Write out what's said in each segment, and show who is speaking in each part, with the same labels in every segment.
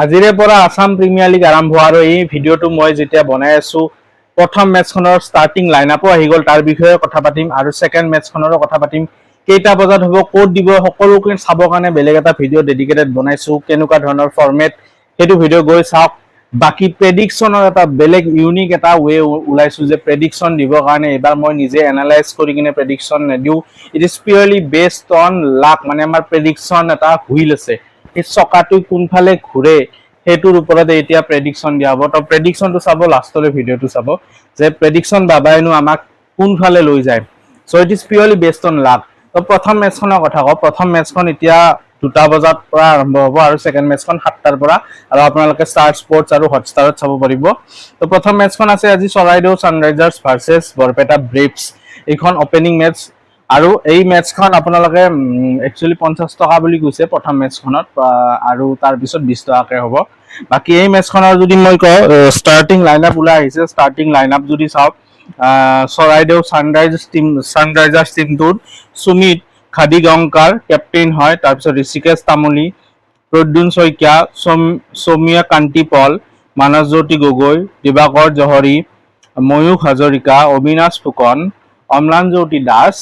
Speaker 1: আজিৰে পৰা Assam premier league আৰম্ভ আৰু এই ভিডিঅ'টো মই যেতিয়া বনাই আছো প্ৰথম মেচখনৰ ষ্টাৰ্টিং লাইনআপো আহি গ'ল তাৰ বিষয়ে কথা পাতিম আৰু সেকেন্ড মেচখনৰো কথা পাতিম কেইটা বজাত হ'ব কোড দিব সকলোকে চাবৰ কাৰণে বেলেগ এটা ভিডিঅ' ডেডিকেটেড বনাইছো কেনেকুৱা ধৰণৰ ফৰমেট সেইটো ভিডিঅ' গৈ চাওক বাকি প্ৰেডিকচনৰ এটা বেলেগ ইউনিক এটা ৱে ওলাইছো যে প্ৰেডিকচন দিবৰ কাৰণে এবাৰ মই নিজে এনালাইজ কৰি কিনে প্ৰেডিকচন নিদিও it is purely based on luck মানে আমাৰ প্ৰেডিকচন এটা হুইল আছে এই চকাটো কোনফালে ঘুৰে হেতুৰ ওপৰতে এতিয়া প্ৰেডিকচন দিয়া হ'ব তো প্ৰেডিকচনটো চাব লাষ্টলৈ ভিডিঅ'টো চাব যে প্ৰেডিকচন বাবাইনো আমাক কোনফালে লৈ যায় so it is purely based on luck তো প্ৰথম মেচখনৰ কথা কওঁ প্ৰথম মেচখন এতিয়া 2টা বজাত পৰা আৰম্ভ হ'ব আৰু সেকেন্ড মেচখন 7টাৰ পৰা আৰু আপোনালোকে ষ্টাৰ স্পৰ্টছ আৰু হটষ্টাৰত চাব পাৰিব তো প্ৰথম মেচখন আছে আজি চৰাইদেউ সানৰাইজাৰ্ছ ভাৰ্চেছ বৰপেটা ব্ৰেভছ এইখন ওপেনিং মেচ আৰু এই মেচখন আপোনালোকে একচুয়ালি 50 টকা বুলি কৈছে প্ৰথম মেচখনত আৰু তাৰ পিছত 20 টকাকে হ'ব বাকি এই মেচখনৰ যদি মই কওঁ ষ্টাৰ্টিং লাইনআপ ওলাই আহিছে ষ্টাৰ্টিং লাইনআপ যদি চাওক চৰাইদেউ সানৰাইজাৰ্ছ টিমটোৰ সুমিত খাদিগংকাৰ কেপ্টেইন হয় তাৰ পিছত ঋষিকেশ তামুলী প্ৰদ্যুন শইকীয়া সৌমিয়া কান্তি পল মানসজ্যোতি গগৈ দিবাকৰ জহৰী ময়ূখ হাজৰিকা অবিনাশ ফুকন অম্লানজ্যোতি দাস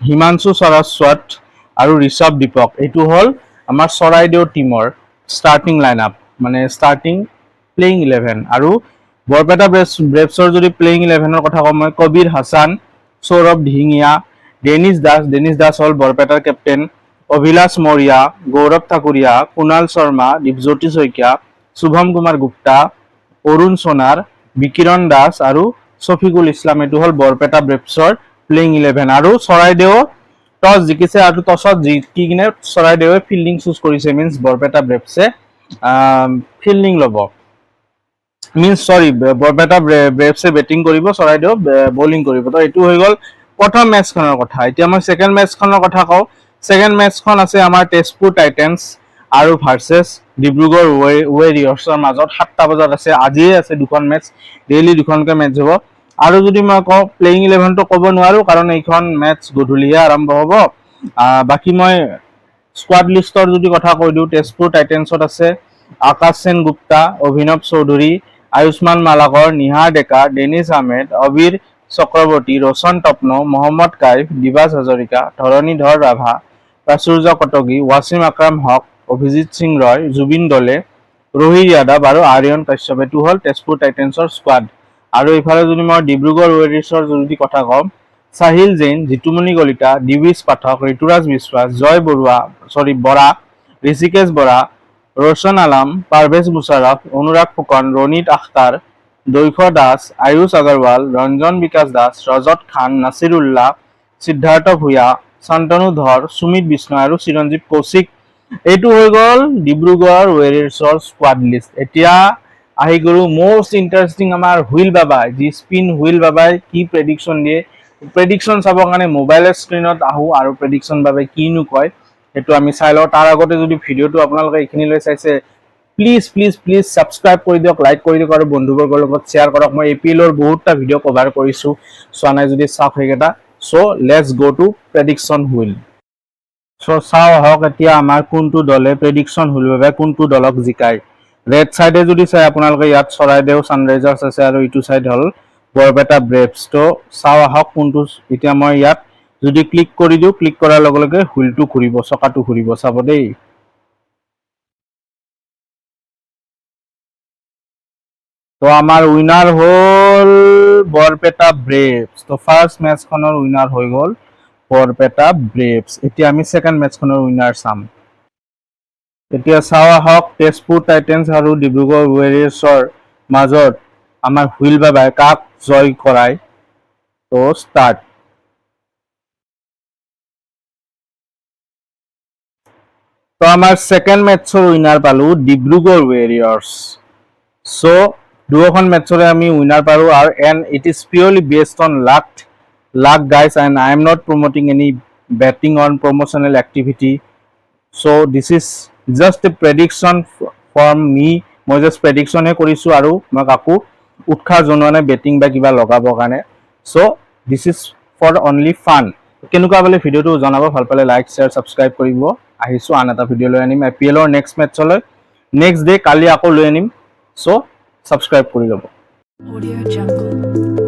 Speaker 1: হিমাংশু সৰস্বত আৰু ঋষভ দীপক এইটো হ'ল আমাৰ চৰাইদেউ টিমৰ ষ্টাৰ্টিং লাইনআপ মানে ষ্টাৰ্টিং প্লেইং 11 আৰু বৰপেটা ব্ৰেভছৰ যদি প্লেইং 11ৰ কথা কওঁ মই কবিৰ হাসান সৌৰভ ধিঙিয়া ডেনিছ দাস হ'ল বৰপেটাৰ কেপ্টেইন অভিলাষ মৰিয়া গৌৰৱ ঠাকুৰীয়া কুণাল শৰ্মা দীপজ্যোতি শইকীয়া শুভম কুমাৰ গুপ্তা অৰুণ সোনাৰ বিকিৰণ দাস আৰু শফিকুল ইছলাম এইটো হ'ল বৰপেটা ব্ৰেভছৰ প্লেইং 11 আৰু চৰাইদেউ টস জিকিছে আৰু টসত জিকি কিনে চৰাইদেউৱে ফিল্ডিং চুজ কৰিছে মিন্স বৰপেটা ব্ৰেভছে ফিল্ডিং ল'ব মিন্স সৰি বৰপেটা ব্ৰেভছে বেটিং কৰিব চৰাইদেউ বলিং কৰিব তো এইটো হৈ গ'ল প্ৰথম মেচখনৰ কথা এতিয়া মই সেকেন্ড মেচখনৰ কথা কওঁ সেকেন্ড মেচখন আছে আমাৰ তেজপুৰ টাইটেন্স আৰু ভাৰ্চেছ ডিব্ৰুগড় ৱেৰিয়ৰ্ছৰ মাজত 7টা বজাত আছে আজিয়ে আছে দুখন মেচ ডেইলি দুখনকে মেচ হ'ব আৰু যদি মই কওঁ প্লেইং 11 তো ক'ব নোৱাৰো কাৰণ এইখন মেচ গধূলিহে আৰম্ভ হ'ব বাকি মই স্কোৱাড লিষ্টৰ যদি কথা কৈ দিওঁ তেজপুৰ টাইটেন্সত আছে আকাশ সেন গুপ্তা অভিনৱ চৌধুৰী আয়ুষ্মান মালাকৰ নিহাৰ ডেকা ডেনিছ আহমেদ অবীৰ চক্ৰৱৰ্তী ৰোশন টপনো মহম্মদ কাইফ দিবাস হাজৰিকা ধৰণীধৰ ৰাভা প্ৰাচুৰ্য কটকী ৱাছিম আকৰাম হক অভিজিত সিং ৰয় জুবিন দলে ৰোহিত যাদৱ আৰু আৰ্যন কাশ্যপ এইটো হ'ল তেজপুৰ টাইটেন্সৰ স্কোৱাড আৰু ইফালে যদি মই ডিব্ৰুগড় ৱেৰিয়ৰ্ছৰ যদি কথা কওঁ সাহিল জৈন জিতুমণি কলিতা দিবিজ পাঠক ঋতুৰাজ বিশ্বাস জয় বৰা ঋষিকেশ বৰা ৰোশন আলম পাৰভেজ মুছাৰফ অনুৰাগ ফুকন ৰণিত আখতাৰ দৈশ দাস আয়ুষ আগৰৱাল ৰঞ্জন বিকাশ দাস ৰজত খান নাছিৰুল্লাহ সিদ্ধাৰ্থ ভূঞা শান্তনু ধৰ সুমিত বিষ্ণু আৰু চিৰঞ্জীৱ কৌশিক এইটো হৈ গ'ল ডিব্ৰুগড় ৱেৰিয়ৰ্ছৰ স্কোৱাড লিষ্ট এতিয়া আহি গ'লো মোষ্ট ইণ্টাৰেষ্টিং আমাৰ হুইল বাবাই যি স্পিন হুইল বাবাই কি প্ৰেডিকচন দিয়ে প্ৰেডিকচন চাবৰ কাৰণে মোবাইলৰ স্ক্ৰীনত আহো আৰু প্ৰেডিকচন বাবাই কিনো কয় সেইটো আমি চাই লওঁ তাৰ আগতে যদি ভিডিঅ'টো আপোনালোকে এইখিনিলৈ চাইছে প্লিজ সাবস্ক্ৰাইব কৰি দিয়ক লাইক কৰি দিয়ক আৰু বন্ধুবৰ্গৰ লগত শ্বেয়াৰ কৰক মই এপিএলৰ বহুতটা ভিডিঅ' কভাৰ কৰিছো চোৱা নাই যদি চাওক সেইকেইটা so let's go to prediction wheel so চাও হওক এতিয়া আমাৰ কোনটো দলে প্ৰেডিকচন হুইল বাবে কোনটো দলক জিকায় ৰেড সাইডে যদি চাই আপোনালোকে ইয়াত চৰাইদেউ সানৰাইজাৰ্ছ আছে আৰু ইটো সাইড হ'ল বৰপেটা ব্ৰেভছ তো চাও হওক কোনটো এতিয়া মই ইয়াত যদি ক্লিক কৰি দিও ক্লিক কৰাৰ লগে লগে হুইলটো ঘূৰিব চকাটো ঘূৰিব চাব দেই তো আমাৰ উইনাৰ হ'ল বৰপেটা ব্ৰেভছ তো ফাৰ্স্ট মেচখনৰ উইনাৰ হৈ গ'ল বৰপেটা ব্ৰেভছ এতিয়া আমি সেকেন্ড মেচখনৰ উইনাৰ চাম এতিয়া চাও হওক তেজপুৰ টাইটেন্স আৰু ডিব্ৰুগড় ৱেৰিয়ৰ্ছৰ মাজত আমাৰ হুইল বাবাই কাক জয় কৰায় তো স্টাৰ্ট তো আমাৰ সেকেন্ড মেচৰ উইনাৰ পালো ডিব্ৰুগড় ৱেৰিয়ৰ্ছ সো দুখন মেচৰে আমি উইনাৰ পাৰো আৰু and it is purely based on luck guys and I am not promoting any betting on promotional activity so this is just a prediction from me মই just prediction হে কৰিছো আৰু মই কাকো উৎসাহ জনোৱা নাই বেটিং বা কিবা লগাবৰ কাৰণে so this is for only fun কেনেকুৱা বলে ভিডিঅ'টো জনাব ভাল পালে লাইক শ্বেয়াৰ সাবস্ক্ৰাইব কৰিব আহিছো আন এটা ভিডিঅ লৈ আনিম আইপিএলৰ নেক্সট মেচলৈ নেক্সট ডে কালি আকৌ লৈ আনিম চ' ছাবস্ক্ৰাইব কৰি ল'ব
Speaker 2: Audio Jungle.